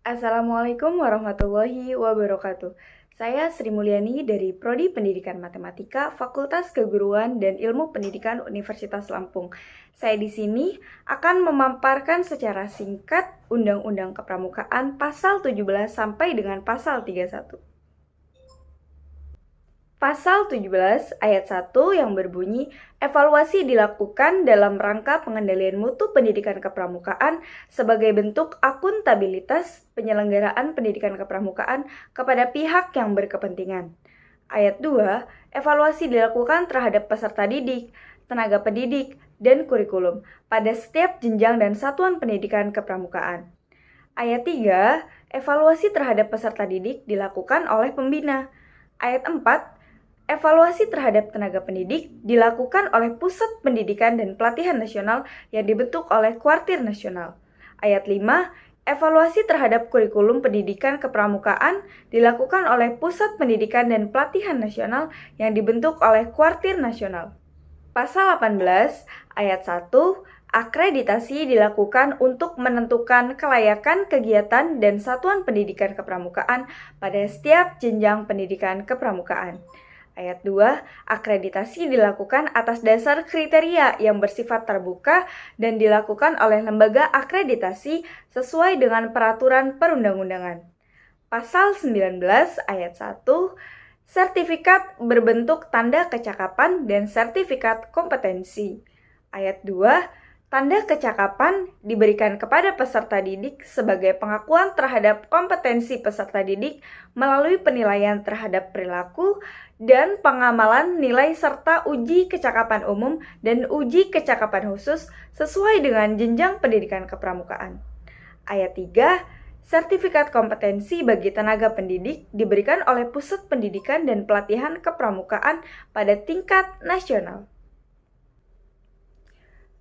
Assalamualaikum warahmatullahi wabarakatuh. Saya Sri Mulyani dari Prodi Pendidikan Matematika, Fakultas Keguruan dan Ilmu Pendidikan Universitas Lampung. Saya di sini akan memaparkan secara singkat Undang-Undang Kepramukaan Pasal 17 sampai dengan Pasal 31. Pasal 17 ayat 1 yang berbunyi, evaluasi dilakukan dalam rangka pengendalian mutu pendidikan kepramukaan sebagai bentuk akuntabilitas penyelenggaraan pendidikan kepramukaan kepada pihak yang berkepentingan. Ayat 2, evaluasi dilakukan terhadap peserta didik, tenaga pendidik, dan kurikulum pada setiap jenjang dan satuan pendidikan kepramukaan. Ayat 3, evaluasi terhadap peserta didik dilakukan oleh pembina. Ayat 4, evaluasi terhadap tenaga pendidik dilakukan oleh Pusat Pendidikan dan Pelatihan Nasional yang dibentuk oleh Kuartir Nasional. Ayat 5, evaluasi terhadap kurikulum pendidikan kepramukaan dilakukan oleh Pusat Pendidikan dan Pelatihan Nasional yang dibentuk oleh Kuartir Nasional. Pasal 18 ayat 1, akreditasi dilakukan untuk menentukan kelayakan kegiatan dan satuan pendidikan kepramukaan pada setiap jenjang pendidikan kepramukaan. Ayat 2, akreditasi dilakukan atas dasar kriteria yang bersifat terbuka dan dilakukan oleh lembaga akreditasi sesuai dengan peraturan perundang-undangan. Pasal 19 ayat 1, sertifikat berbentuk tanda kecakapan dan sertifikat kompetensi. Ayat 2, tanda kecakapan diberikan kepada peserta didik sebagai pengakuan terhadap kompetensi peserta didik melalui penilaian terhadap perilaku dan pengamalan nilai serta uji kecakapan umum dan uji kecakapan khusus sesuai dengan jenjang pendidikan kepramukaan. Ayat 3, sertifikat kompetensi bagi tenaga pendidik diberikan oleh Pusat Pendidikan dan Pelatihan Kepramukaan pada tingkat nasional.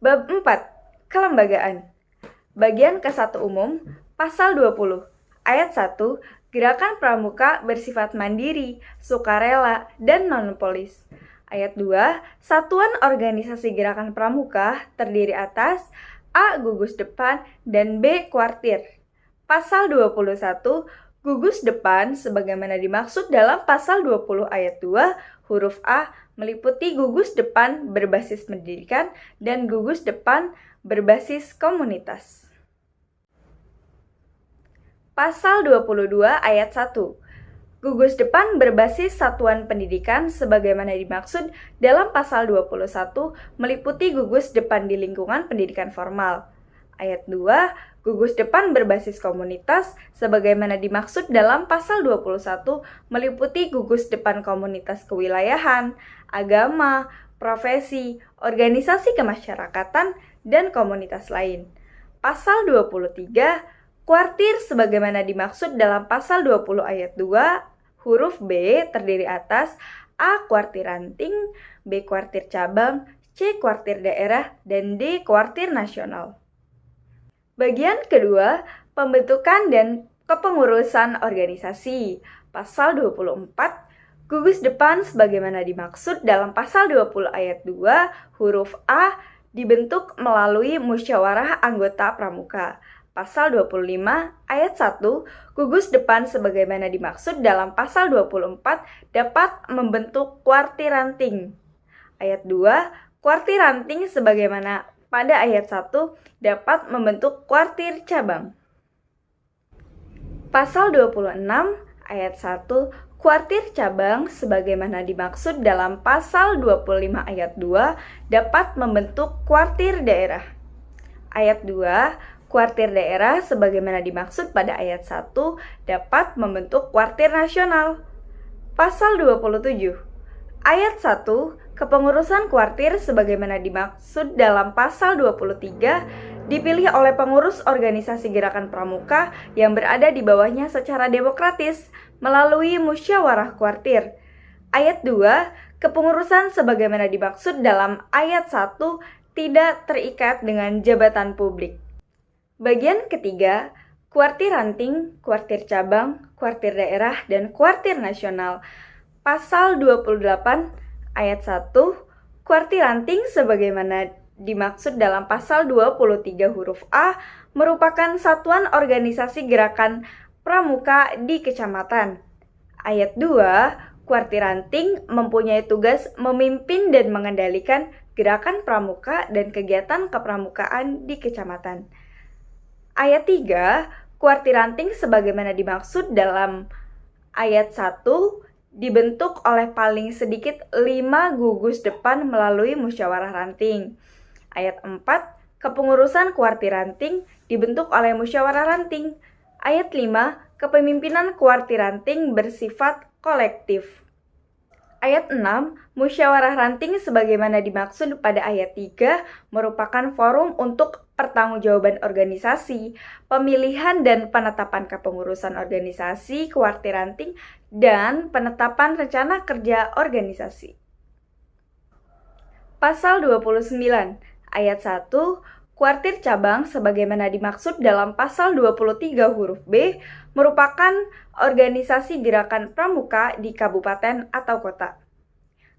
Bab 4. Kelembagaan. Bagian ke-1 umum, Pasal 20, ayat 1, gerakan pramuka bersifat mandiri, sukarela, dan non-polis. Ayat 2, satuan organisasi gerakan pramuka terdiri atas A. Gugus depan dan B. kuartir. Pasal 21, gugus depan sebagaimana dimaksud dalam Pasal 20 ayat 2, huruf A meliputi gugus depan berbasis pendidikan dan gugus depan berbasis komunitas. Pasal 22 ayat 1, gugus depan berbasis satuan pendidikan sebagaimana dimaksud dalam Pasal 21 meliputi gugus depan di lingkungan pendidikan formal. Ayat 2, gugus depan berbasis komunitas sebagaimana dimaksud dalam Pasal 21 meliputi gugus depan komunitas kewilayahan, agama, profesi, organisasi kemasyarakatan, dan komunitas lain. Pasal 23, kuartir sebagaimana dimaksud dalam Pasal 20 ayat 2, huruf B terdiri atas A. kuartir ranting, B. kuartir cabang, C. kuartir daerah, dan D. kuartir nasional. Bagian kedua, pembentukan dan kepengurusan organisasi. Pasal 24, gugus depan sebagaimana dimaksud dalam Pasal 20 ayat 2, huruf A dibentuk melalui musyawarah anggota pramuka. Pasal 25 ayat 1, gugus depan sebagaimana dimaksud dalam Pasal 24 dapat membentuk kuartir ranting. Ayat 2, kuartir ranting sebagaimana pada ayat 1 dapat membentuk kuartir cabang. Pasal 26 ayat 1, kuartir cabang sebagaimana dimaksud dalam Pasal 25 ayat 2 dapat membentuk kuartir daerah. Ayat 2, kuartir daerah sebagaimana dimaksud pada ayat 1 dapat membentuk kuartir nasional. Pasal 27 ayat 1, kepengurusan kuartir sebagaimana dimaksud dalam Pasal 23 dipilih oleh pengurus organisasi gerakan pramuka yang berada di bawahnya secara demokratis melalui musyawarah kuartir. Ayat 2, kepengurusan sebagaimana dimaksud dalam ayat 1 tidak terikat dengan jabatan publik. Bagian ketiga, kuartir ranting, kuartir cabang, kuartir daerah, dan kuartir nasional. Pasal 28 ayat 1, kuartir ranting sebagaimana dimaksud dalam Pasal 23 huruf A merupakan satuan organisasi gerakan pramuka di kecamatan. Ayat 2, Kuartir Ranting mempunyai tugas memimpin dan mengendalikan gerakan pramuka dan kegiatan kepramukaan di kecamatan. Ayat 3, Kuartir Ranting sebagaimana dimaksud dalam ayat 1 dibentuk oleh paling sedikit 5 gugus depan melalui musyawarah ranting. Ayat 4, kepengurusan Kuartir Ranting dibentuk oleh musyawarah ranting. Ayat 5, kepemimpinan Kuartir Ranting bersifat kolektif. Ayat 6, musyawarah ranting sebagaimana dimaksud pada ayat 3 merupakan forum untuk pertanggungjawaban organisasi, pemilihan dan penetapan kepengurusan organisasi Kuartir Ranting, dan penetapan rencana kerja organisasi. Pasal 29, ayat 1, Kuartir cabang sebagaimana dimaksud dalam pasal 23 huruf B merupakan organisasi gerakan pramuka di kabupaten atau kota.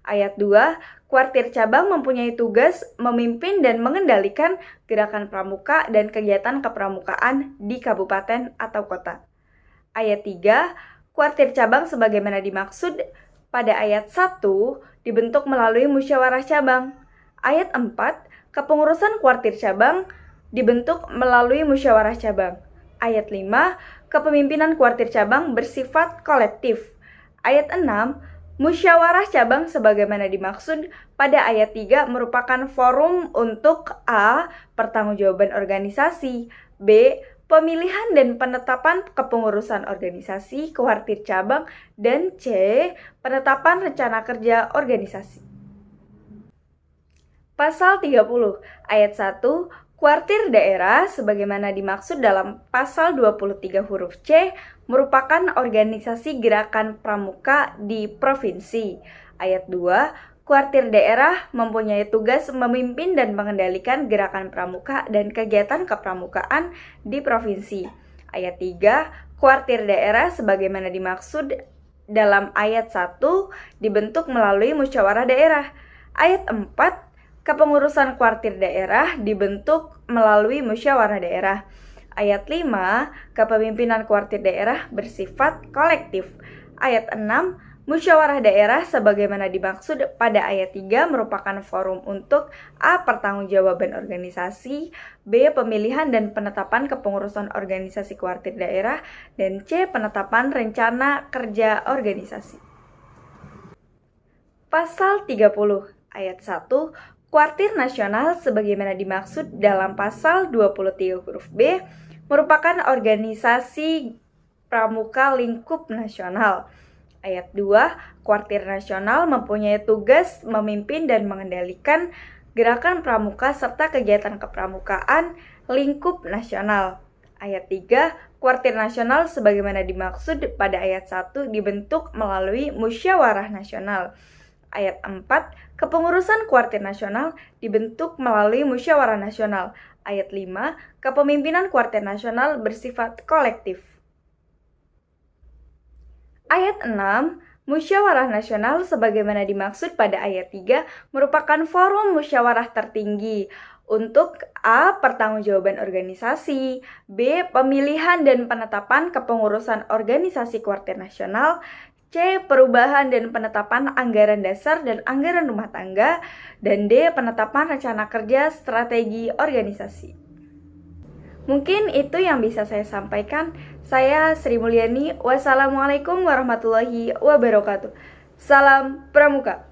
Ayat 2, Kuartir cabang mempunyai tugas memimpin dan mengendalikan gerakan pramuka dan kegiatan kepramukaan di kabupaten atau kota. Ayat 3, Kuartir cabang sebagaimana dimaksud pada ayat 1 dibentuk melalui musyawarah cabang. Ayat 4, kepengurusan Kuartir cabang dibentuk melalui musyawarah cabang. Ayat 5, kepemimpinan Kuartir cabang bersifat kolektif. Ayat 6, musyawarah cabang sebagaimana dimaksud pada ayat 3 merupakan forum untuk A. Pertanggungjawaban organisasi, B. Pemilihan dan penetapan kepengurusan organisasi Kuartir cabang, dan C. Penetapan rencana kerja organisasi. Pasal 30, ayat 1, Kuartir daerah sebagaimana dimaksud dalam pasal 23 huruf C merupakan organisasi gerakan pramuka di provinsi. Ayat 2, Kuartir daerah mempunyai tugas memimpin dan mengendalikan gerakan pramuka dan kegiatan kepramukaan di provinsi. Ayat 3, Kuartir daerah sebagaimana dimaksud dalam ayat 1 dibentuk melalui musyawarah daerah. Ayat 4, kepengurusan Kuartir daerah dibentuk melalui musyawarah daerah. Ayat 5, kepemimpinan Kuartir daerah bersifat kolektif. Ayat 6, musyawarah daerah sebagaimana dimaksud pada ayat 3 merupakan forum untuk A. Pertanggungjawaban organisasi, B. Pemilihan dan penetapan kepengurusan organisasi Kuartir daerah, dan C. Penetapan rencana kerja organisasi. Pasal 30, ayat 1, Kuartir nasional sebagaimana dimaksud dalam pasal 23 huruf B merupakan organisasi pramuka lingkup nasional. Ayat 2, Kuartir nasional mempunyai tugas memimpin dan mengendalikan gerakan pramuka serta kegiatan kepramukaan lingkup nasional. Ayat 3, Kuartir nasional sebagaimana dimaksud pada ayat 1 dibentuk melalui musyawarah nasional. Ayat 4, kepengurusan Kuartir nasional dibentuk melalui musyawarah nasional. Ayat 5, kepemimpinan Kuartir nasional bersifat kolektif. Ayat 6, musyawarah nasional sebagaimana dimaksud pada ayat 3 merupakan forum musyawarah tertinggi untuk A. Pertanggungjawaban organisasi, B. Pemilihan dan penetapan kepengurusan organisasi Kuartir nasional, C. Perubahan dan penetapan anggaran dasar dan anggaran rumah tangga, dan D. Penetapan rencana kerja strategi organisasi. Mungkin itu yang bisa saya sampaikan. Saya Sri Mulyani. Wassalamualaikum warahmatullahi wabarakatuh. Salam Pramuka.